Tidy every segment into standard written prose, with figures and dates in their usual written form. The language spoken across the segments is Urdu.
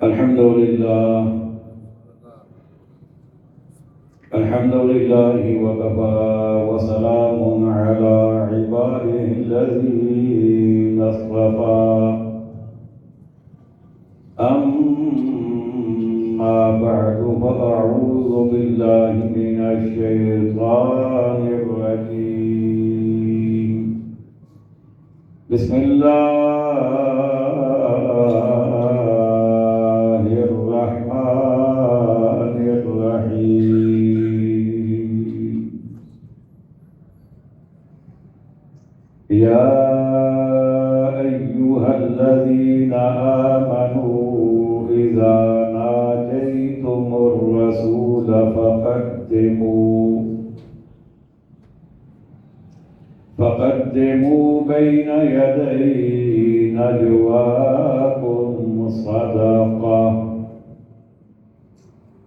الحمد لله وكفى وسلام على عباده الذين اصطفى أما بعد فأعوذ بالله من الشيطان الرجيم بسم الله الرحمن الرحيم يا أيها الذين آمنوا إذا ناجيتم الرسول فقدموا بين يدي نجواكم صدقة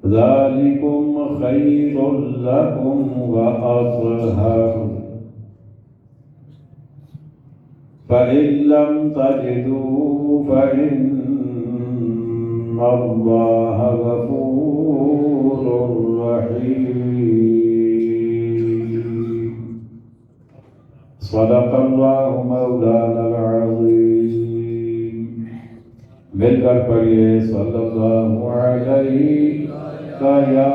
ذلكم خير لكم وأطهر فإن لم تجدوا فإن الله غفور رحيم صدق الله مولانا العظيم مل کر پڑھیے صلی اللہ علیہ یا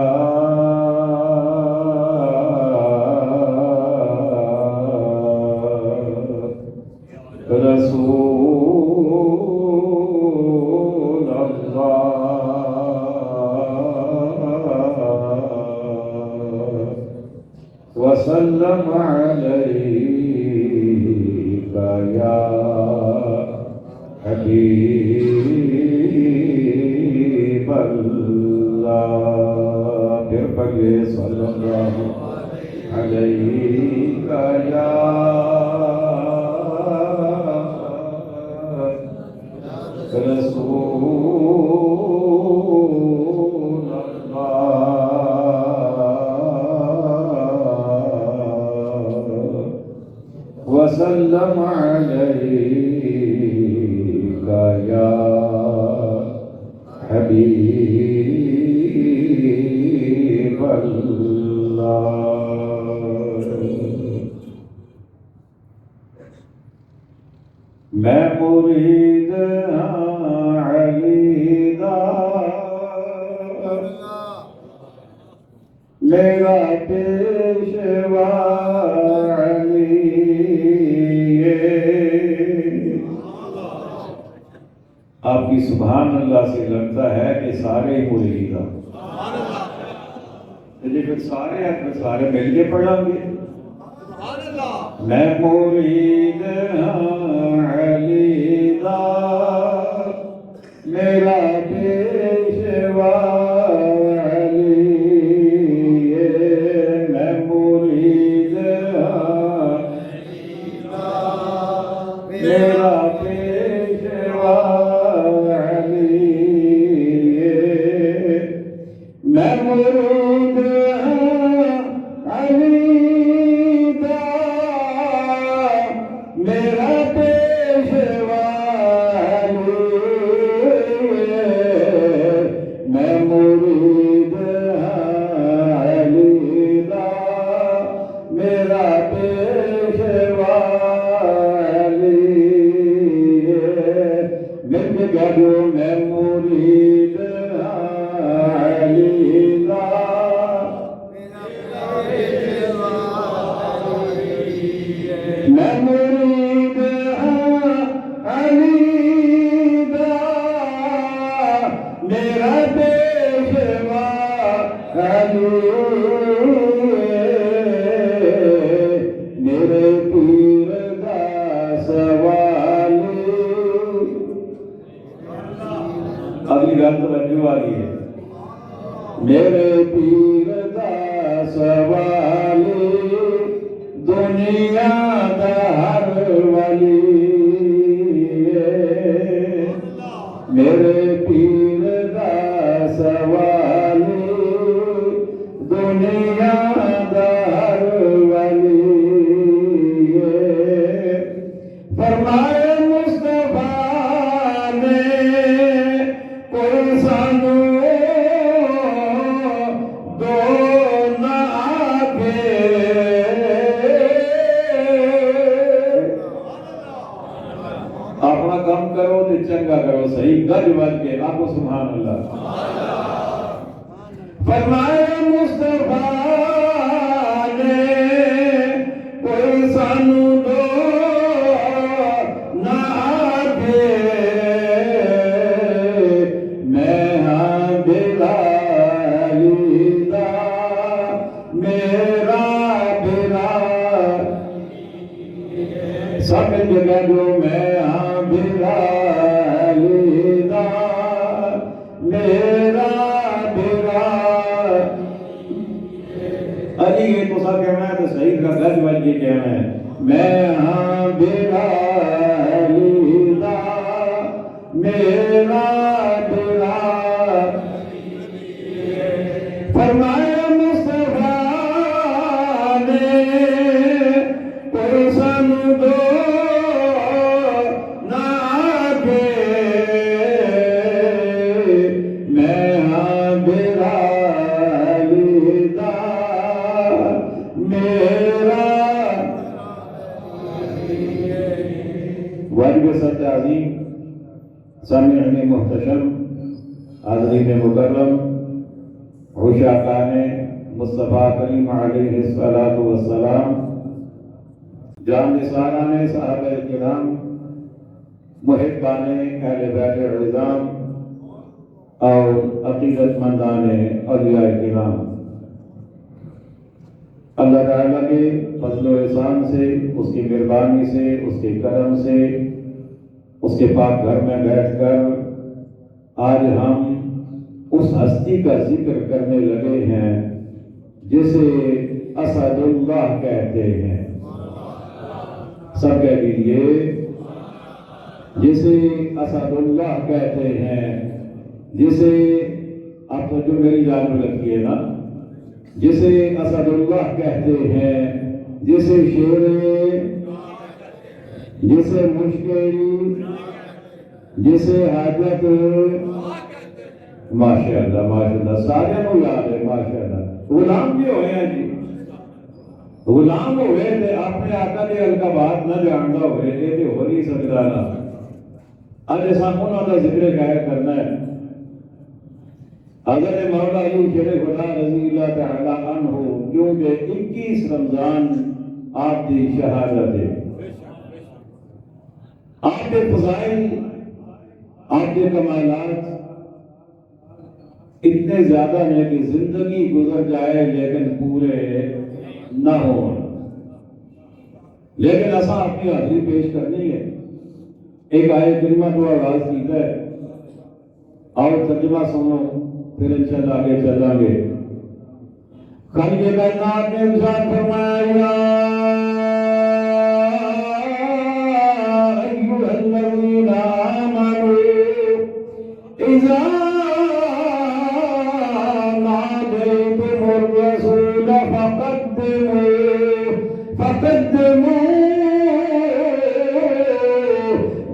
رسول اللہ وسلم علیک یا حبیب اللہ پھر پڑھیے صلی اللہ علیک یا رسول اللہ وسلم علیک یا حبیب اللہ میں مرید علی دا میرا پیشوا علی آپ کی سبحان اللہ سے لگتا ہے کہ سارے ہی مرید ہیں، لیکن سارے مل کے پڑھا گے میں مرید علی دا میرا پیشوا علی میں مرید میرا پیشوا علی میں مرید علی میرا پیشوا میں مرید علی دا میرا پیشوا علی مل کے گاڑو میں مرید علی دا میں مرید علی دا میرا پیشوا علی میرے پیر دا سوالی اگلی گل توجہ والی ہے میرے پیر دا سوالی دنیا دا ہر ولی میرے پیر دا سوالی دنیا دا ہر ولی فرمائے مصطفیٰ نے کوئی گج بج کے آپ کو سبحان اللہ فرمایا مصطفیٰ نے کوئی سانو دو نہ آگے میں ہاں بلالی دا میرا سب جگہ جو میں ہاں بلالی دا میرا علی یہ تو سب کہنا ہے تو صحیح کا گج بج کے کہنا ہے میں ہاں بلالی دا میرا فرمایا مصطفیٰ نے کوئی سانو دو نہ آگے میں ہاں بلالی دا میرا واجب سچ عظیم سامعین محتشم حاضرین مکرم عشاقان مصطفیٰ کریم علیہ الصلاۃ والسلام جان نثاران صحابہ کرام محبان اہل بیت عظام اور عقیدت مندان اولیاء کرام اللہ تعالیٰ کے فضل و احسان سے اس کی مہربانی سے اس کے کرم سے اس کے پاک گھر میں بیٹھ کر آج ہم اس ہستی کا ذکر کرنے لگے ہیں جسے اسد اللہ کہتے ہیں سب کہہ دیجئے جسے اسد اللہ کہتے ہیں جسے آپ تو جو میری جان میں لگتی ہے نا جسے اسد اللہ کہتے ہیں جسے شیر جسے مشکل جسے حاجت ماشاءاللہ سارے نو یاد ہے ماشاءاللہ غلام بھی ہوئے ہیں جی غلام ہوئے تھے اپنے آقا دے القابات نہ جاندا ہوئے یہ تے ہو نہیں سکدا نا اج اساں انہاں دا ذکر خیر کرنا ہے حضرت مولا علی شیر خدا رضی اللہ تعالی عنہ کیونکہ 21 رمضان آپ کی شہادت ہے آپ کے فضائل آپ کے کمالات اتنے زیادہ ہیں کہ زندگی گزر جائے لیکن پورے نہ ہو لیکن ایسا اپنی حاضری پیش کرنی ہے ایک آیت کریمہ تو آغاز کیتا ہے اور ترجمہ سنو پھر انشاءاللہ آگے چلیں گے خالق کائنات نے ارشاد فرمایا ایھا الذین آمنوا اذا نادیتم الرسول فقدموا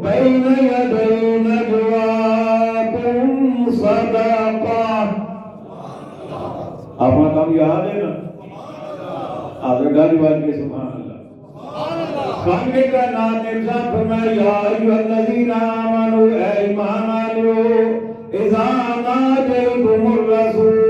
بین یدی نجواکم صدقہ آپ کا کام یاد ہے نا آدھر گالی بات کے سبحان اللہ خالق کائنات نے ارشاد فرمایا یا ایھا الذین آمنوا اے ایمان والو اذا ناجیتم الرسول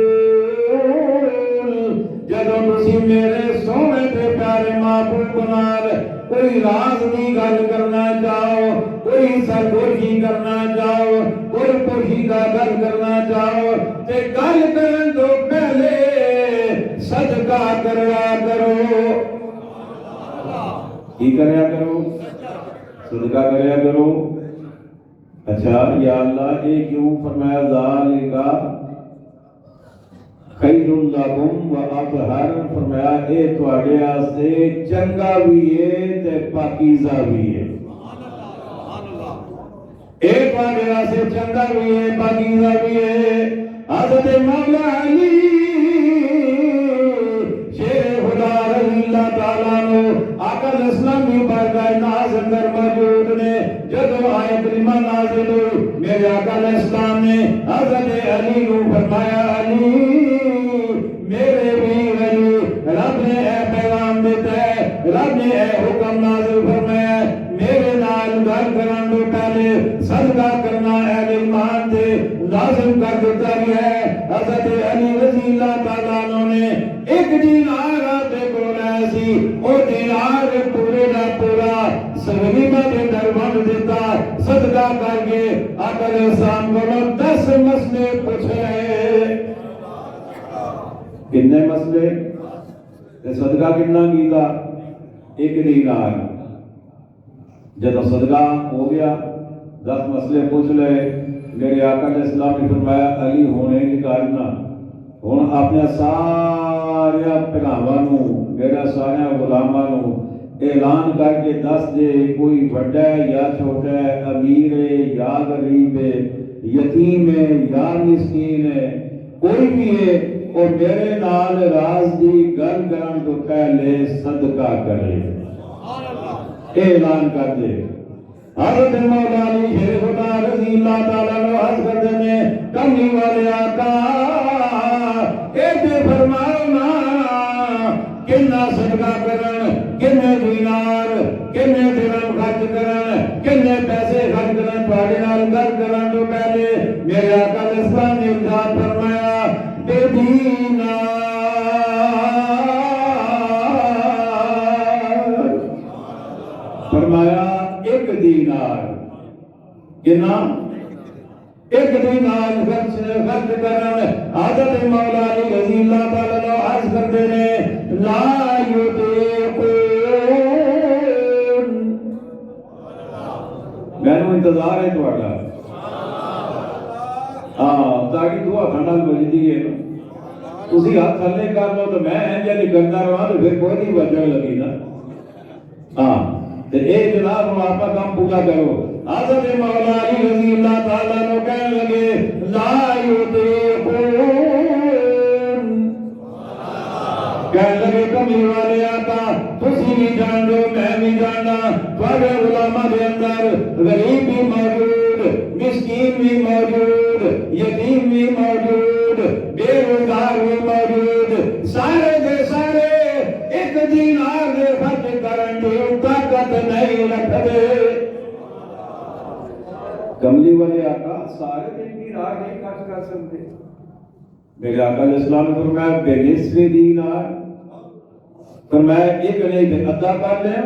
جدو تسی میرے سونے تے پیارے محبوب نال کوئی راز دی گل کرنا چاہو کوئی سرگوشی کرنا چاہو کوئی پوشیدہ گل کرنا چاہو تے گل کرن تو پہلے صدقہ کریا کرو کی کریا کرو صدقہ کریا کرو اچھا یا اللہ یہ کیوں فرمایا ذالکا خیر لکم و اطہر فرمایا اے تواڈے واسطے چنگا بھی ہے تے پاکیزہ بھی ہے اے تواڈے واسطے چنگا بھی ہے پاکیزہ بھی ہے حضرت مولا علی شیر خدا رضی اللہ تعالیٰ عنہ آقا اسلامی بارگاہ ناز اندر موجود نے جدو آیت کریمہ نازل ہوئی میرے آقا اسلام نے حضرت علی کو فرمایا علی میرے ویر علی رب نے اے پیغام دیتا ہے رب نے اے حکم نازل فرمایا میرے نال گل کرن تو پہلے صدقہ کرنا اہل لازم کر دیتا ہے۔ حضرت علی رضی اللہ تعالیٰ عنہ نے ایک دینار آتے کو لائے سی، وہ دینار پورے نہ پورا غریباں دے دربند دیتا، صدقہ کر کے آقا علیہ السلام کو 10 مسئلے پوچھے۔ کتنے مسئلے؟ صدقہ کتنا کیتا؟ 1 دینار۔ جب صدقہ ہو گیا 10 مسئلے پوچھ لے، میرے آقا علیہ السلام نے فرمایا علی ہونے کی کارنا ہوں اپنے سارے بھراواں نوں، میرا سارے غلاماں نوں اعلان کر کے دس دے، کوئی بڑا ہے یا چھوٹا ہے، امیر ہے یا غریب ہے، یتیم ہے یا مسکین ہے، کوئی بھی ہے، اور میرے نال راز دی گل کرن تو پہلے صدقہ کرے، اعلان کر دے۔ حضرت مولا علی شیر خدا رضی اللہ تعالیٰ عنہ عرض کرتے ہیں کملی والے آقا ایتے فرماؤ نا کنا صدقہ کرن، کنے دینار، کنے درہم خرچ کرن، کنے پیسے خرچ کرن، تواڈے نال گل کرن تو پہلے میرے آقا علیہ السلام نے ارشاد فرمایا بے دینار، فرمایا 1 دینار، کنا 1 دینار خرچ کرن۔ حضرت مولا علی رضی اللہ تعالیٰ عنہ عرض کرتے ہیں لا یطیقون، مینوں انتظار ہے تہاڈا، ہاں تاکہ دعا کھنڈال بجدی ہے تسی ہاتھ تھلے کر لو تو میں انجے نہیں کرتا رہا تو پھر کوئی نہیں بچن لگی نا۔ ہاں اے جناب آپ کا کام پورا کرو۔ حضرت مولا علی رضی اللہ تعالیٰ عنہ کہنے لگے لا یطیقون، کہنے لگے کملی والے آقا تسی بھی جان دو میں بھی جاننا، تواڈے علماء دے اندر غریب بھی موجود، مسکین بھی موجود، یتیم بھی موجود، بے روزگار بھی موجود، سارے دے سارے 1 دینار دے خرچ کرن دی طاقت نہیں رکھدے۔ کملی والے آقا سارے دن کی راہ نہیں خرچ کر سکتے۔ میرے آقا علیہ السلام نے فرمایا بے نصف دینار، فرمایا 1 نہیں تھے ادا کر لیں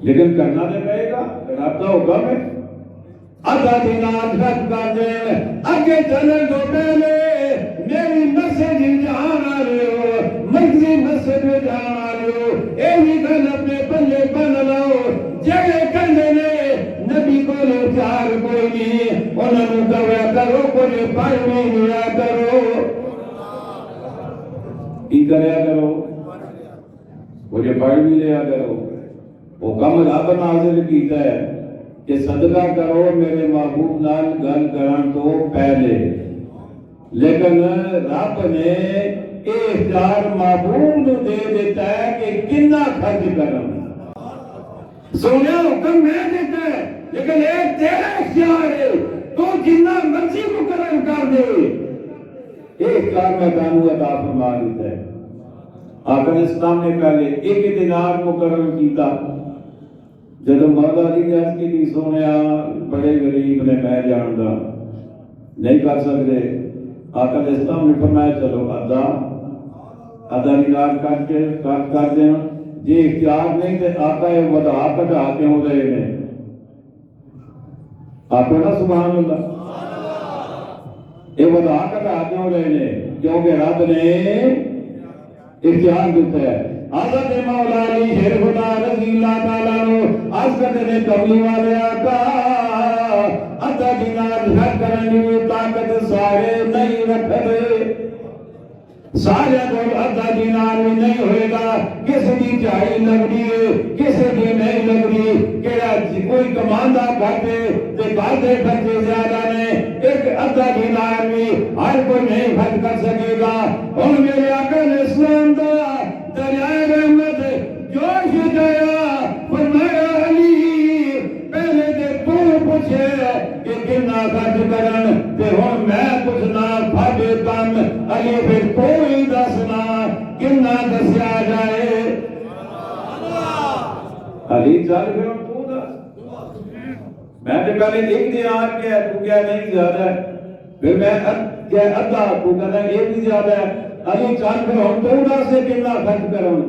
لیکن کرنا نہیں پڑے گا، رابطہ ہوگا میں آدھا دینار خرچ کر دیں، آگے چلیں تو پہلے میری مسجد جان آ رہے ہو، مرضی مسجد جان آ رہے ہو، اے بھی گل اپنے پلے بن لو، جڑے کندے نے نبی کو چار کوئی نہیں، انہوں نے کہا کرو کوئی پڑھ نہیں لیا کرو، کی کریا کرو، مجھے پڑھ بھی لیا کرو۔ وہ کم رب نازل کیتا ہے کہ صدقہ کرو میرے محبوب نال گل کرن تو پہلے، لیکن رب نے اختیار محبوب دے دیتا ہے کہ کنا خرچ کرن، سونے حکم میں دیتا ہے لیکن ایک تیرا اختیار ہے، تو جنہ مرضی مقرر کر دے، اختیار میں قانون عطا فرما دیتا ہے۔ آقا اسلام نے پہلے 1 دینار مقرر کیتا، جب مولا علی نے عرض کی سونیا بڑے غریب نے میں جاندا نہیں کر سکتے، آقا اسلام نے فرمایا چلو آدھا دینار کر دیں، جی اختیار نہیں تے آقا یہ ودا کٹا کے ہو رہے ہیں، آپ نا سبحان اللہ، یہ ودا کٹا کے ہو رہے ہیں کیونکہ رب نے اختیار دیتا ہے۔ حضرت مولا علی شیر خدا رضی اللہ تعالیٰ عنہ عرض کرتے ہیں کملی والے آقا آدھا دینار خرچ کرنے کی طاقت سارے نہیں رکھتے، سارے کو آدھا دینار بھی نہیں ہوئے گا، کسی کی چاہی لگ رہی ہے کسی کی نہیں لگ رہی، کہ کوئی کماندہ کرتے تے باتیں خرچے زیادہ نے، ایک آدھا دینار بھی ہر کوئی نہیں خرچ کر سکے گا۔ اور میرے آقا نے اسلام دا دریائے رحمت جوش گیا، فرمایا علی پہلے دے تو پوچھے کہ کنا خرچ کرن تے ہن میں پوچھنا پھاڑے کم، علی پھر کوئی دسنا کنا دسیا جائے، علی چل پھر تو دس، میں نے پہلے ایک دینار کیا تو کیا نہیں زیادہ ہے، پھر میں کیا ادھا تو کہنا ایک بھی زیادہ ہے، علی چاند پھر ہم تو ادا سے کتنا خرچ کروں۔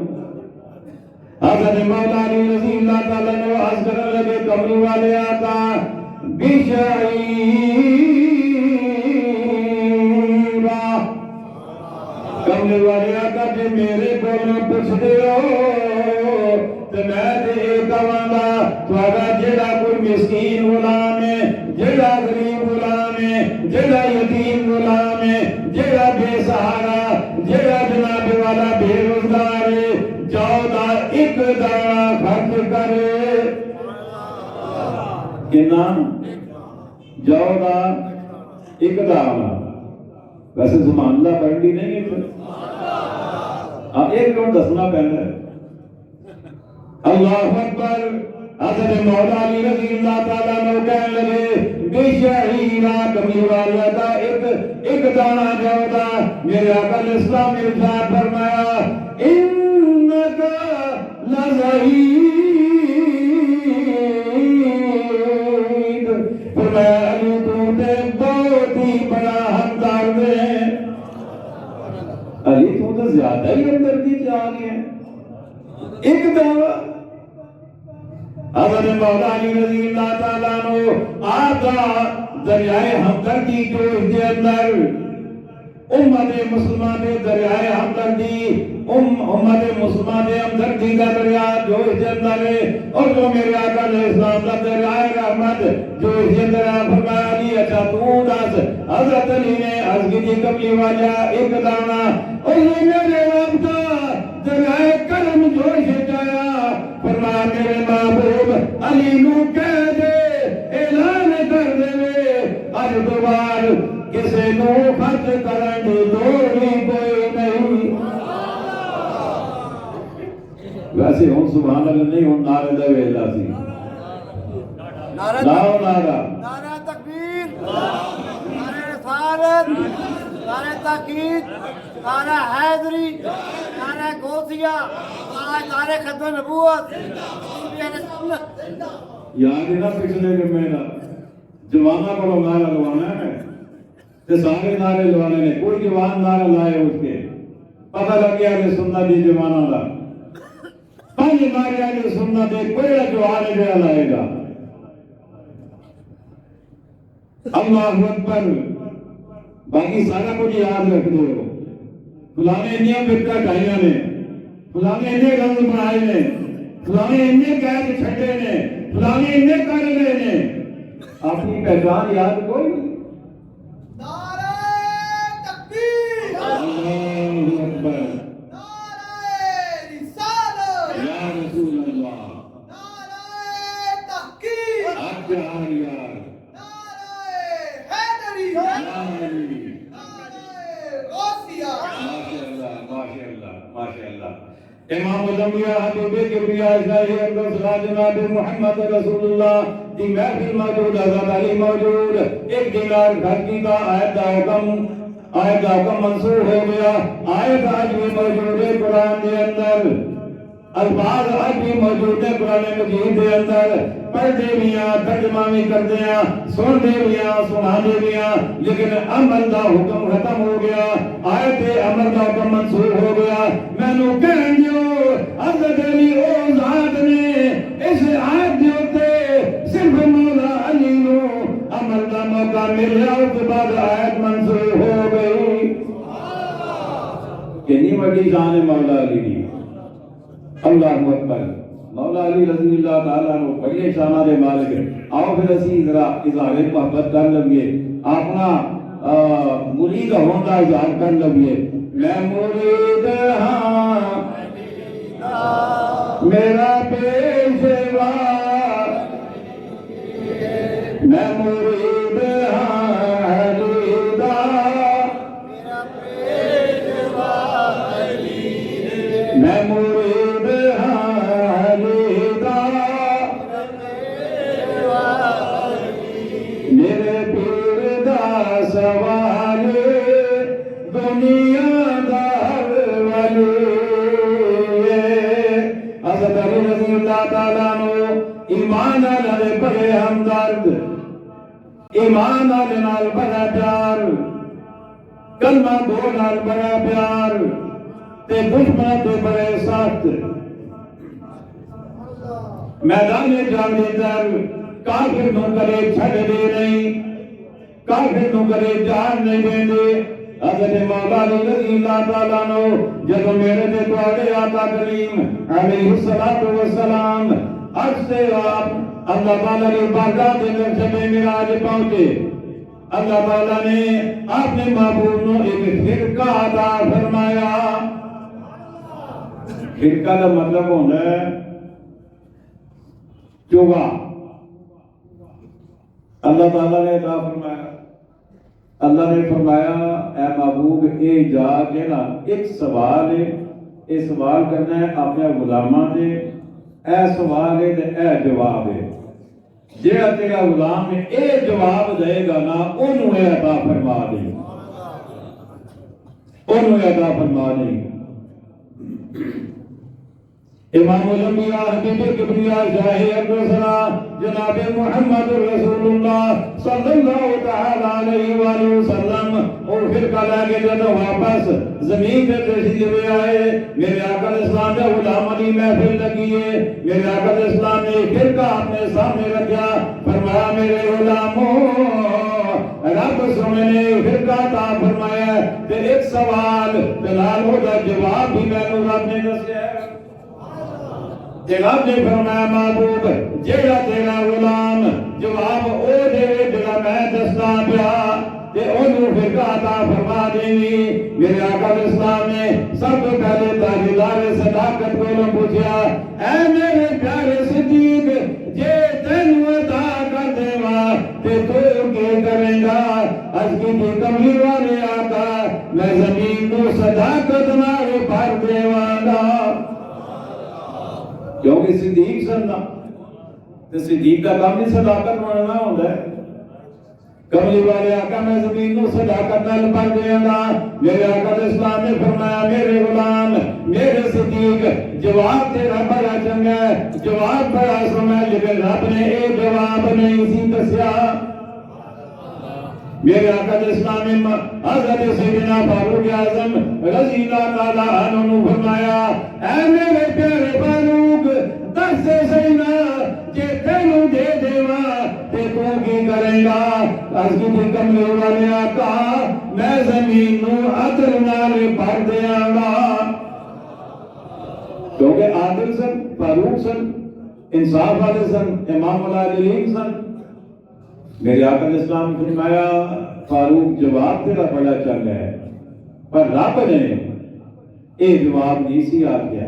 حضرت مولا علی رضی اللہ تعالیٰ نے عرض کرنے لگے کمری والے آقا بشعیرہ، کمری والے آقا جی میرے کو پوچھ دیو تو میں تے کہاں تھوڑا جڑا کوئی مسکین غلام ہے، جڑا غریب غلام ہے، جڑا یتیم غلام ہے، جڑا بے سہارا، جڑا جناب والا بے روزگار ہے، جاؤ دا ایک دانہ خرچ کرے، کنا جاؤ دا ایک دانہ، ویسے زمان اللہ پڑھنی نہیں ہے، ایک کون دسنا پہنا ہے۔ اللہ اکبر۔ حضرت مولا علی رضی اللہ تعالیٰ عنہ کہنے لگے بشعیرہ، کملی والا کا ایک دانہ جودا۔ میرے آقا نے اسلام میں ارشاد فرمایا انکا لزہید، فرمایا علی تو تے بہت ہی بڑا ہمدرد ہے، علی تو تے زیادہ ہی ہمدردی چاہ گیا ایک دانہ۔ حضرت مولا علی رضی اللہ تعالیٰ عنہ آقا دریائے ہمدردی جو اس کے اندر امت مسلمان دریائے ہمدردی، امت مسلمان ہمدردی کا دریا جو اس کے اندر ہے، اور جو میرے آقا علیہ السلام کا دریائے رحمت جو اس کے اندر ہے، فرمایا علی اچھا تو دس۔ حضرت علی نے عرض کی تھی کملی والا ایک دانہ، اور یہ میرے رب کا دریائے کرم جو اسے جایا، فرمایا میرے محبوب علی نو کہہ دے اعلان کر دے اج دوبار کسے نو خرچ کرن دی لوڑ ہی کوئی نہیں۔ ویسے ہوں سبحان اللہ نہیں ہوں نعرے دے ویلا سی، نعرہ تکبیر، نعرہ رسالت، نعرہ تحقیق، نعرہ حیدری، نعرہ غوثیہ، نعرہ ختم نبوت۔ یاد ہے نا پچھلے جمعے کا جوانہ کو نعرہ لوانا ہے تے سارے نعرے لوانے نے، کوئی جوان نعرہ لائے اس کے پتہ لگ گیا کہ سنت دی جوانہ دا پانچ نعرے نے سنت دے کوئی جوان ہے لائے گا۔ اللہ اکبر۔ باقی سارا کچھ یاد رکھ دو، فلانے انیاں فرقہ ٹھائیاں نے، فلانے انہیں رنگ بنائے نے، فلانے انہیں قید چھٹے نے، فلانے انہیں کر گئے نے، اپنی پہچان یاد کوئی نہیں۔ نعرہ تکبیر، اللہ اکبر، نعرہ رسالت، یا رسول اللہ، نعرہ تحقیق، حق یار، نعرہ حیدری، نعرہ غوثیہ۔ ماشاءاللہ ماشاءاللہ ماشاءاللہ۔ امام الانبیاء حبیب کبریا شاہ اقدس جناب محمد رسول اللہ کی محفل موجود، حضرت علی موجود، ایک دینار خرچ کیتا، آیت کا حکم منسوخ ہو گیا، آیت آج بھی موجود ہے قرآن کے اندر، الفاظ آج بھی موجود ہے قرآن مجید کے اندر، پڑھتے بھی ہیں، ترجمہ بھی کرتے ہیں، سنتے بھی ہیں، سناتے بھی ہیں، لیکن عمل کا حکم ختم ہو گیا، آیت عمل کا حکم منسوخ ہو گیا۔ میں نو کہن دیو حضرت علی او ذات نے اس آیت دے اوتے صرف مولا علی نو عمل کا موقع ملیا، اس کے بعد آیت منسوخ ہو گئی۔ کتنی بڑی شان ہے مولا علی کی، اللہ اکبر۔ مولا علی رضی اللہ تعالیٰ عنہ بڑے شانہ دے مالک ہیں۔ آؤ پھر اسی ذرا اظہار محبت کر لگئے، اپنا مرید ہوندہ اظہار کر لگئے۔ میں مرید ہاں میرا پیشوا، میں مرید ہاں علی دا، میں مرید ہاں علی دا، میرے پیر دا سوال دنیا دا ہر ولی۔ حضرت علی رضی اللہ تعالیٰ عنہ ایمان والے بڑے ہمدار درد ایمان والے نال بڑا پیار کلمہ گو نال بڑا پیار تے دشمن تے بڑے سخت میدان جنگ اندر کافر نوں کرے چھڈ دے نہیں کافر نوں کرے جان نہیں دیندے حضرت مولا علی رضی اللہ تعالیٰ عنہ جب میرے تے تواڈے آقا کریم علیہ الصلوۃ والسلام عرش سے آپ اللہ تعالیٰ کی بارگاہ کے اندر شب معراج پہنچے اللہ تعالیٰ نے اپنے محبوب نو ایک فرقہ عطا فرمایا فرقہ کا مطلب ہوتا ہے چوگا اللہ تعالیٰ نے عطا فرمایا اللہ نے فرمایا اے محبوب اے جا کے نا ایک سوال ہے اے سوال کرنا ہے اپنے غلاماں دے اے سوال ہے تے اے جواب ہے جیڑا تیرا غلام ہے اے جواب دے گا نا اونوں اے عطا فرما دے اونوں اے عطا فرما دے امام الانبیاء حبیب کبریا شاہ اقدسنا جناب محمد رسول اللہ صلی اللہ تعالی علیہ وآلہ وسلم اور فرقہ لے کے جب واپس زمین پہ تشریف آئے میرے آقا اسلام نے غلام علی محفل لگی ہے میرے آقا اسلام نے فرقہ اپنے سامنے رکھا فرمایا میرے غلاموں رب سمجھنے فرقہ عطا فرمایا تے ایک سوال دلال ہو دا جواب بھی میں رب نے دسیا ہے جناب نے فرمایا محبوب جیڑا تیرا غلام جواب او دے جڑا میں دستا پیا تے اونوں فرقہ عطا فرما دینی میرے آقا اسلام نے سب تو پہلے تاجدار صداقت کو پوچھا اے میرے پیارے صدیق جے تینوں عطا کر دیواں تے تو کی کرے گا از کی کملی والے آقا میں زمین کو صداقت نال بھر دیواں گا کیونکہ صدیق سننا تو صدیق کا کام نہیں صداقت ماننا ہوتا ہے کملی والے آقا میں زمین کو صداقت نال بھر دیاں گا میرے آقا اسلام نے فرمایا میرے غلام میرے صدیق جواب تیرا بڑا چنگا ہے جواب بڑا سنا لیکن رب نے ایک جواب نہیں سی دسیا میرے آقا اسلام نے حضرت سیدنا فاروق اعظم رضی اللہ تعالی عنہ نے فرمایا اے میرے پیارے فاروق دس سینا جے تینوں دے دیواں تے تو کی کرے گا اس کی کملی والے آقا میں زمین نو عدل نال بھر دیاں گا کیونکہ عادل سن فاروق سن انصاف والے سن امام العادلین سن میرے آقا اسلام نے فرمایا فاروق جواب تیرا بڑا چنگا ہے پر رب نے اے جواب نہیں سی آگیا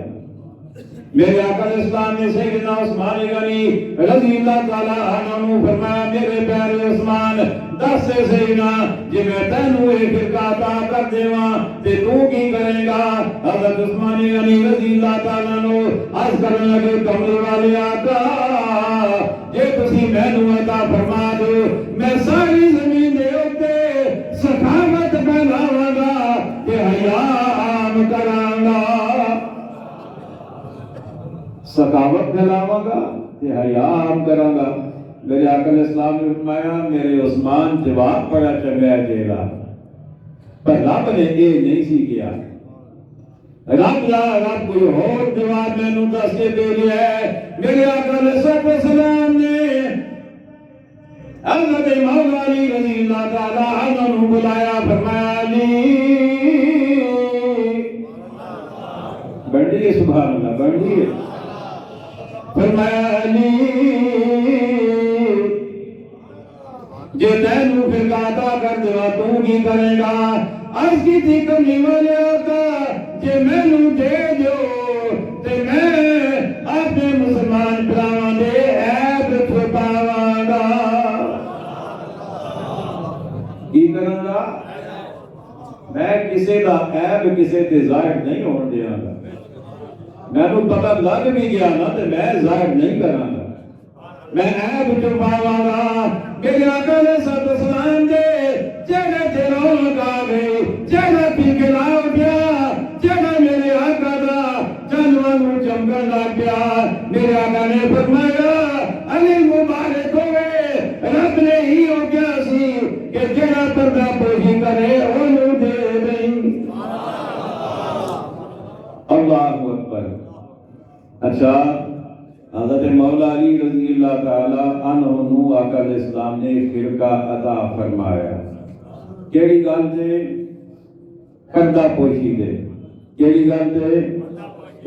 میرے آقا اسلام نے سیدنا عثمان غنی رضی اللہ تعالی عنہ فرمایا میرے پیارے عثمان دس سے سیدنا جی میں تینوں ایک فرقہ عطا کر دیواں تے تو کی کرے گا حضرت عثمان غنی رضی اللہ تعالی عنہ عرض کرنے لگے کملی والے آقا جے تسی مینوں عطا فرما دو میں ساری زمین دے اوتے سخاوت پھیلاواں گا تے حیا عام کراں گا سخاوت پھیلاواں گا تے حیا عام کراں گا میرے آقا اسلام نے فرمایا میرے عثمان جواب بڑا چنگا ہے تیرا پر رب نے یہ نہیں سی کیا رب کوئی اور جواب میں نو دس کے دے لیا ہے میرے آقا علیہ السلام نے حضرت مولا علی رضی اللہ تعالی عنہ نو بلایا فرمایا علی بڑی ہے سبحان اللہ بڑی ہے فرمایا علی جے تینوں فرقہ عطا کر دیوا تو کی کرے گا عرض کی تھی کملی والے آقا جے مینوں دے دیو تے میں اپنے مسلمان بھراواں دے عیب چھپاواں گا کی کراں گا میں کسے دا عیب کسے تے ظاہر نہیں ہون دیاں گا مینوں پتہ لگ بھی گیا نا تے میں ظاہر نہیں کراں گا میں عیب چھپاواں گا میرے آقا علیہ السلام دے جگہ تے رونق آ گئی جگہ پی کے لا اٹھیا جگہ میرے آقا دا جانواں چمکن لگ گیا میرے آقا نے فرمایا علی مبارک ہوئے پردہ پوشی کرے انہوں دے دیں. اللہ اکبر. اچھا حضرت مولا علی رضی اللہ تعالی عنہ نو آقا علیہ السلام نے فرقہ عطا فرمایا. کیڑی گل تے؟ پردہ پوشی دے. کیڑی گل تے؟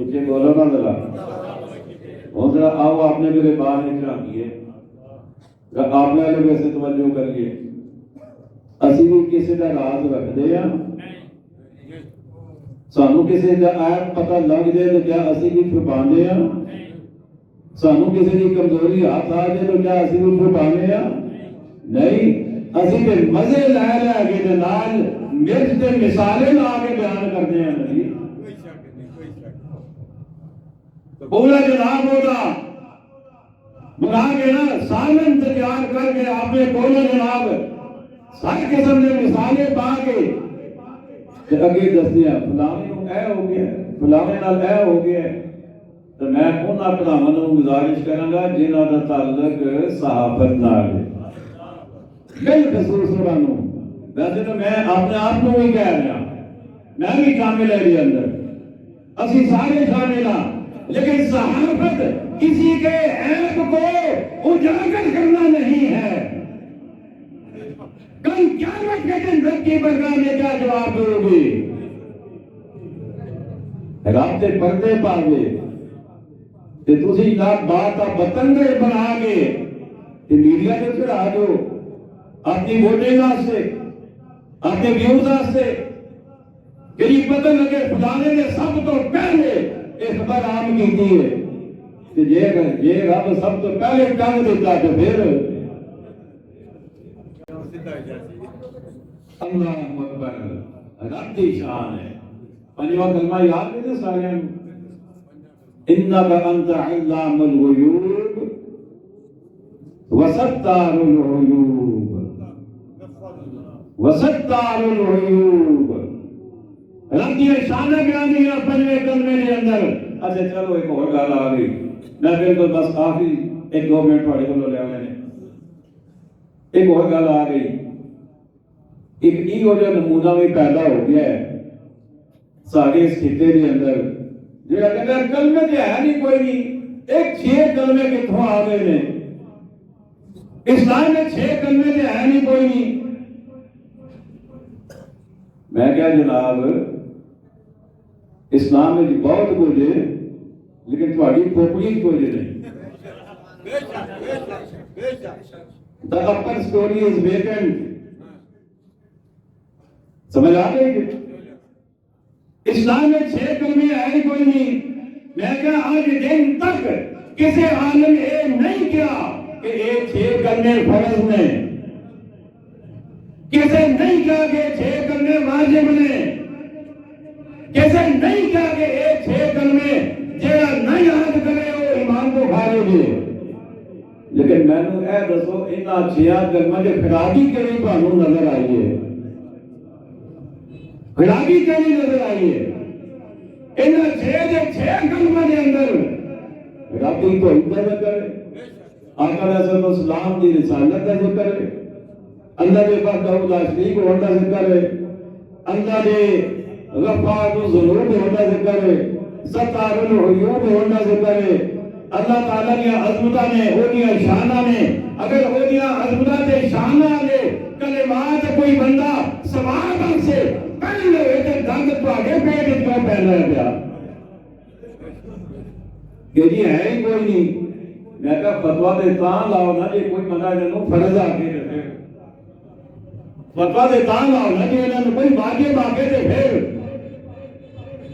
اچھے بولو نا ذرا. ہوں ذرا آؤ آپ نے میرے باہر اکرام کیے. آپ نے ویسے توجہ کریے. اسی بھی کسی کا راز رکھتے ہیں. سانو کسی کا ایپ پتہ لگ جائے تو کیا اسی بھی چھپانے ہیں؟ سانو کسی کی کمزوری ہاتھ آ جائے تو کیا اسی بھی چھپانے ہیں؟ نہیں. اسی کے مزے لے لے کے نال مرچ کے مثالیں لا کے بیان کرتے ہیں. نہیں پورا جناب ہوگا بنا کے نا سالن تیار کر کے آپ نے بولو جناب ہر قسم کے مثالیں پا کے اگے دستے ہیں فلانے کو اے ہو گیا فلانے نال اے ہو گیا. تو میں انہاں بھراواں نوں گزارش کراں گا جنہاں دا تعلق صحابت نال ہے بالخصوص انہاں نوں. ویسے تو میں اپنے آپ کو بھی کہہ رہا میں بھی شامل ہے یہ اندر اسی سارے شامل ہاں. لیکن صحابت کسی کے عیب کو اجاگر کرنا نہیں ہے. کل قیامت کے دن رب کی بارگاہ میں کیا جواب دو گے؟ رب کے پردے پا گے کہ تسی بات بتنگڑ بنا کے میڈیا کے چڑھا دو اپنی ووٹنگ واسطے اپنے ویوز واسطے کہ پتہ لگے فلانے نے سب تو پہلے یہ خبر عام کی ہے کہ یہ رب سب تو پہلے ٹنگ دیتا تو پھر اللہ اکبر. رب کی شان ہے. پنجواں کلمہ یاد ہے سارے انک انت علام الغیوب وستار العیوب وستار العیوب. رب کی شان بیان ہے پنجویں کلمے کے اندر. اچھا چلو ایک اور گل آ گئی. میں بالکل بس کافی ایک دو منٹ تھوڑے کو لیا میں نے. ایک اور گل آ گئی. ایک یہ جو نمونہ بھی پیدا ہو گیا ہے سارے اس خطے کے اندر جہاں کہتا ہے کلمے تو ہے نہیں کوئی نہیں. ایک 6 کلمے کتوں آ گئے ہیں؟ اسلام میں 6 کلمے تو ہے نہیں کوئی نہیں. میں کیا جناب اسلام میں بہت کچھ ہے لیکن تھوڑی کھوپڑی کچھ نہیں. The upper story is vacant. سمجھ آ گئی؟ اسلام میں 6 کلمے ہے کوئی نہیں. میں کہا آج دن تک کسی عالم یہ نہیں کیا کہ یہ 6 کلمے فرض نے. کسی نہیں کہا کہ 6 کلمے واجب نے. کسی نہیں کہا کہ یہ 6 کلمے جہاں نہ یاد کرے وہ ایمان کو خارج ہے. لیکن میں نے اے دسو انہاں 6 کلمہ کے خرابی کیڑی تانوں نظر آئی ہے؟ خرابی کیڑی نظر آئی ہے؟ انہاں 6 کلمہ کے اندر خرابی تو ذکر کرے آقا علیہ السلام کی رسالت کا ذکر ہے. اللہ کے پاس لا شریک ہونے کا ذکر ہے. اللہ کے غفار الذنوب ہونے کا ذکر ہے. ستار العیوب ہونے کا ذکر ہے. اللہ تعالیٰ کی عظمتہ نے اونیاں شانہ نے اگر اونیاں عظمتہ تے شانہ لے کلمات کوئی بندہ سواب سے پہلے ہوئے تے دند تو آگے پیٹ اتنا پہنا ہے پیا کہ جی ہے ہی کوئی نہیں. میں کہا فتوہ دے تاں لاؤ نا جی کوئی بندہ انہوں فرض آگے رکھے. فتوہ دے تاں لاؤ نا جی انہوں کوئی واجب آگے دے پھر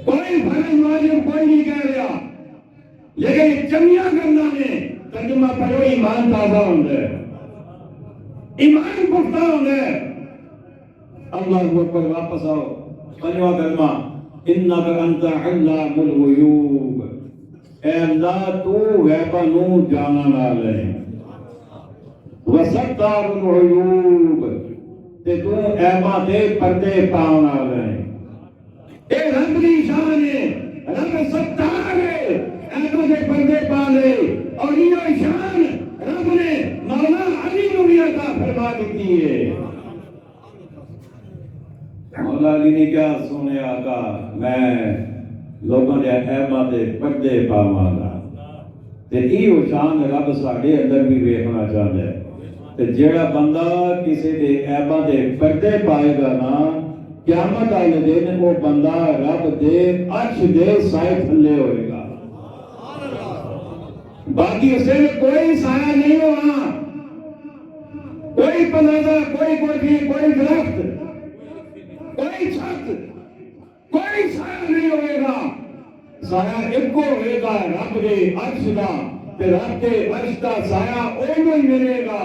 کوئی فرض واجب کوئی نہیں کہہ رہا. لیکن چنگیاں گلاں نے ترجمہ پڑھو ایمان تازہ ہوندا ہے ایمان پختہ ہوندا ہے. اللہ اکبر. واپس آؤ. پنجواں کلمہ انک انت علام الغیوب. اے اللہ تو غیباں نوں جانن والا ہے. وستار العیوب تے تو عیباں دے پردے پاؤن والا ہے. اے رب دی شان ہے. رب ستار ہے. ایسوں سے پردے پا لے اور یہ شان رب نے مولا علی نو بھی عطا فرما دیتی ہے. مولا علی نے کیا سونے آقا میں لوگوں دے عیباں دے پردے پاواں گا تے ایہو شان رب ساڈے اندر بھی ویکھنا چاہندا ہے تے جیڑا بندہ کسی دے عیباں دے پردے پائے گا نا قیامت والے دن وہ بندہ رب دے عرش دے سائے تھلے ہوئے گا باقی اسے کوئی سایہ نہیں ہونا کوئی پلازہ کوئی کوٹھی کوئی درخت کوئی چھت کوئی سایہ نہیں ہوئے گا سایہ ایک کو ہوئے گا رب دے عرش دا تے رب دے عرش دا سایہ اونوں ہی ملے گا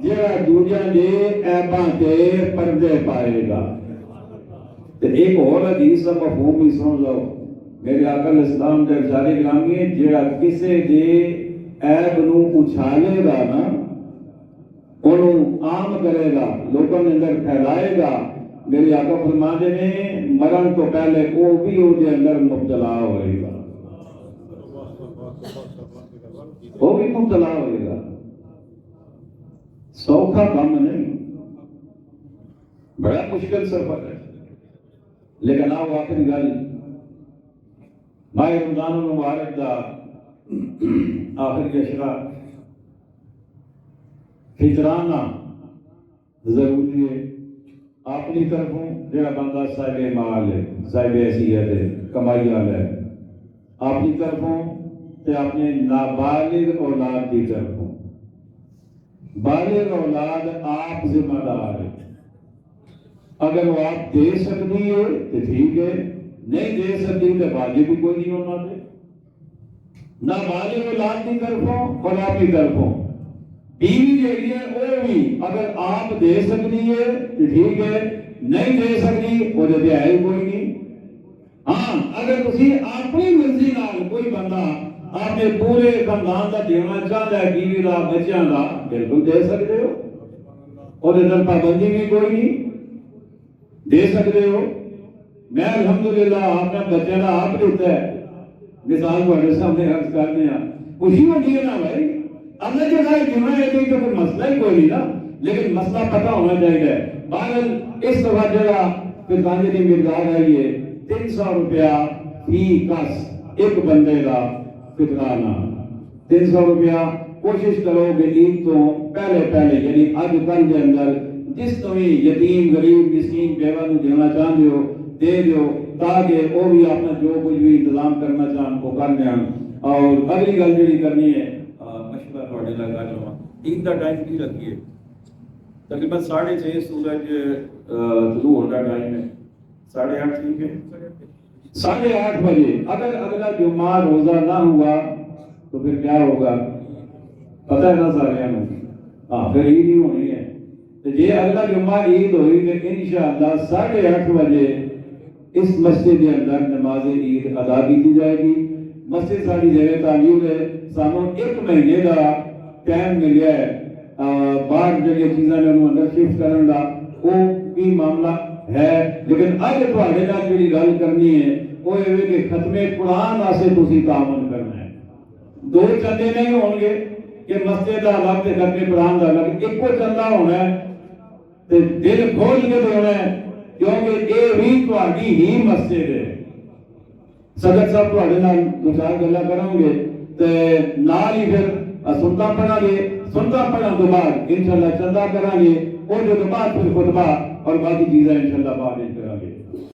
جڑا دوجیاں دے عیباں تے پردے پائے گا تے ایک اور حدیث دا مفہوم ہی سن لو میرے آقا علیہ السلام دے ارشاد گرامی ہے جڑا کسے دے عیب نو اچھالے گا نا انہوں عام کرے گا لوگوں نے اندر پھیلائے گا میرے آقا فرماتے نے مرن تو پہلے وہ بھی وہ دے اندر مبتلا ہوئے گا وہ بھی مبتلا ہوئے گا سوکھا کام نہیں بڑا مشکل سفر ہے لیکن آؤ آخری گل ماہ رمضان المبارک دا آخری اشرا فطرانہ ضروری ہے اپنی طرفوں جڑا بندہ صاحب مال ہے صاحب حیثیت ہے کمائی والا ہے اپنی طرفوں تے اپنے نابالغ اولاد کی طرفوں بالغ اولاد آپ ذمہ دار ہے اگر وہ آپ دے سکتی ہے تو ٹھیک ہے نہیں دے سکتی تو واجب بھی کوئی نہیں ہونا دے نابالغ اولاد کی طرفوں اور آپ کی طرفوں بیوی جیڑی ہے وہ بھی اگر آپ دے سکتی ہے تو ٹھیک ہے نہیں دے سکتی وہ تو ہے ہی کوئی نہیں ہاں اگر تسی اپنی مرضی نال کوئی بندہ اپنے پورے خاندان کا دینا چاہتا ہے بیوی کا بچیاں کا بالکل دے سکتے ہو اور ادھر پابندی بھی کوئی نہیں دے سکتے ہو میں الحمدللہ اپنے بچے کا آپ دیتا ہے مثال تھوڑے سامنے عرض کرتے ہیں خوشی ہوتی ہے نا بھائی اللہ جو ہے جمعہ ہے تو کوئی مسئلہ ہی کوئی نہیں نا لیکن مسئلہ پتہ ہونا چاہیے بہرحال اس دفعہ جگہ فطرانے کی مقدار ہے یہ 300 روپیہ فی کس ایک بندے کا فطرانہ 300 روپیہ کوشش کرو کہ عید تو پہلے یعنی اج کل کے اندر جس تمہیں یتیم غریب مسکین بیوہ کو دینا چاہتے ہو دے دیو تاکہ وہ بھی اپنا جو کچھ بھی انتظام کرنا چاہن وہ کر دیں اور اگلی گل جڑی کرنی ہے مشورہ تھوڑے لگ کر لواں عید کا ٹائم کی لگی ہے تقریباً 6:30 سورج طلوع ہونے کا ٹائم ہے 8:30 ٹھیک ہے 8:30 بجے اگر اگلا جمعہ روزہ نہ ہوا تو پھر کیا ہوگا پتہ ہے نا سارے ہاں پھر عید ہی ہونی ہے تو جی اگلا جمعہ عید ہوئی تو انشاءاللہ 8:30 بجے اس مسجد کے اندر نماز عید ادا کی جائے گی مسجد ساری جگہ تعلیم ہے سانوں 1 مہینے کا ٹائم ملیا ہے باہر جگہ چیزاں نے انہوں اندر شفٹ کرن دا وہ بھی معاملہ ہے لیکن اج تھوڑے نال جڑی گل کرنی ہے وہ یہ کہ ختم قرآن واسطے تسی تعاون کرنا ہے 2 چندے نہیں ہون گے کہ مسجد کا الگ تے ختم قرآن کا الگ ایک کو چندہ ہونا ہے تے دل کھول کے ہونا ہے کیونکہ یہ بھی تہاڈی ہی مسجد ہے صدر صاحب تھوڑے نال 2-4 گلاں کریں گے تے نال ہی پھر سنتا پڑھا گے سنتا پڑھن تو بعد انشاءاللہ چندہ کریں گے اور جو بعد پھر خطبہ اور باقی چیزیں انشاءاللہ بعد کریں گے